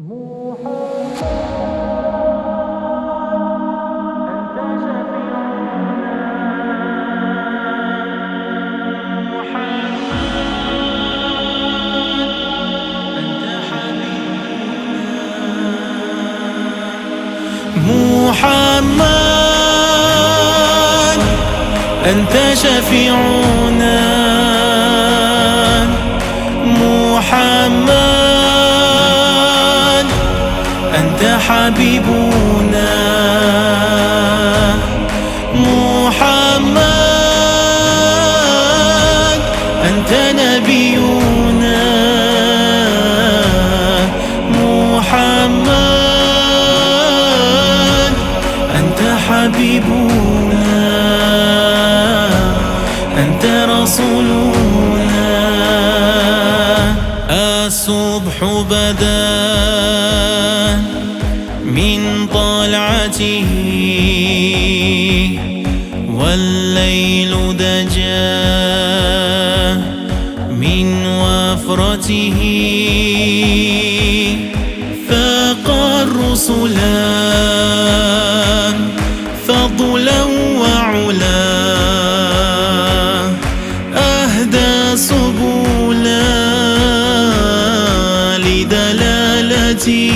محمد أنت شفيعنا، محمد أنت حبيبنا، محمد أنت نبينا، محمد أنت حبيبنا، أنت رسولنا. الصبح بدا من طلعته، والليل دجا من وفرته، فاق الرسلا فضلا وعلا، أهدى سبلا لدلالته.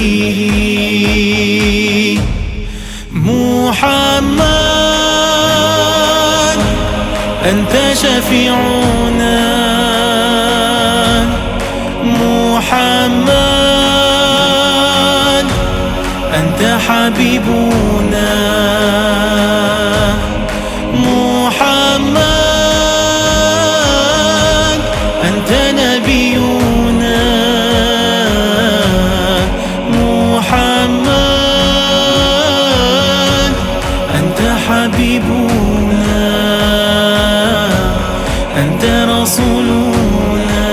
محمد أنت شفيعنا، محمد أنت حبيبنا، محمد أنت نبينا، محمد أنت حبيبنا، أنت رسولنا.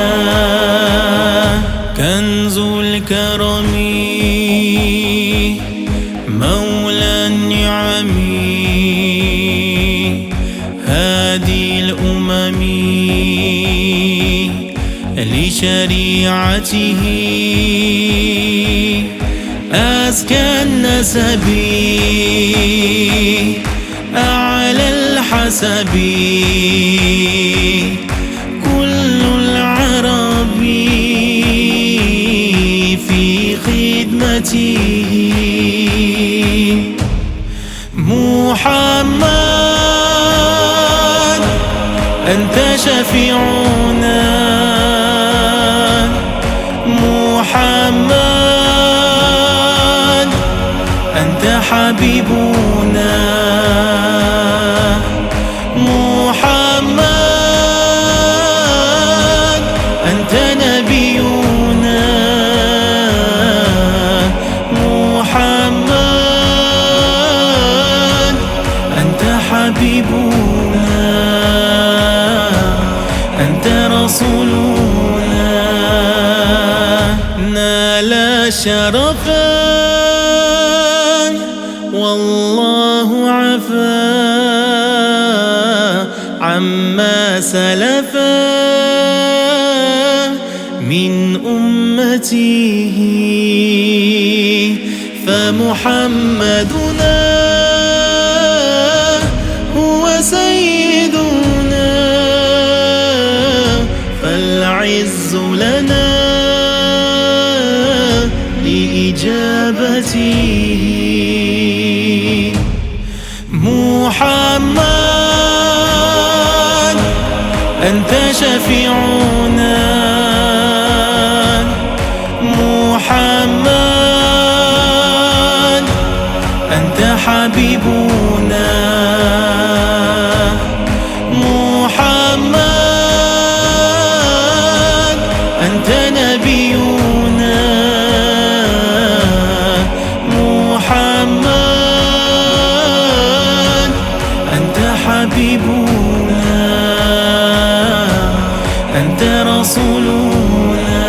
كنز الكرم مولى النعم، هادي الأمم لشريعته، أزكى النسب أعلى الحسب، كل العرب في خدمته. محمد أنت شفيعنا، محمد أنت حبيبنا، محمد أنت نبينا، محمد أنت حبيبنا، أنت رسولنا. نال شرفا والله عفا عما سلفا من أمته، فمحمدنا هو سيدنا، فالعز لنا لإجابته. محمد أنت شفيعنا، محمد أنت حبيبنا، محمد أنت نبينا، محمد أنت حبيبنا، أنت رسولنا،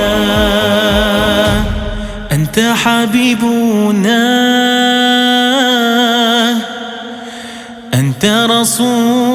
أنت حبيبنا، أنت رسولنا.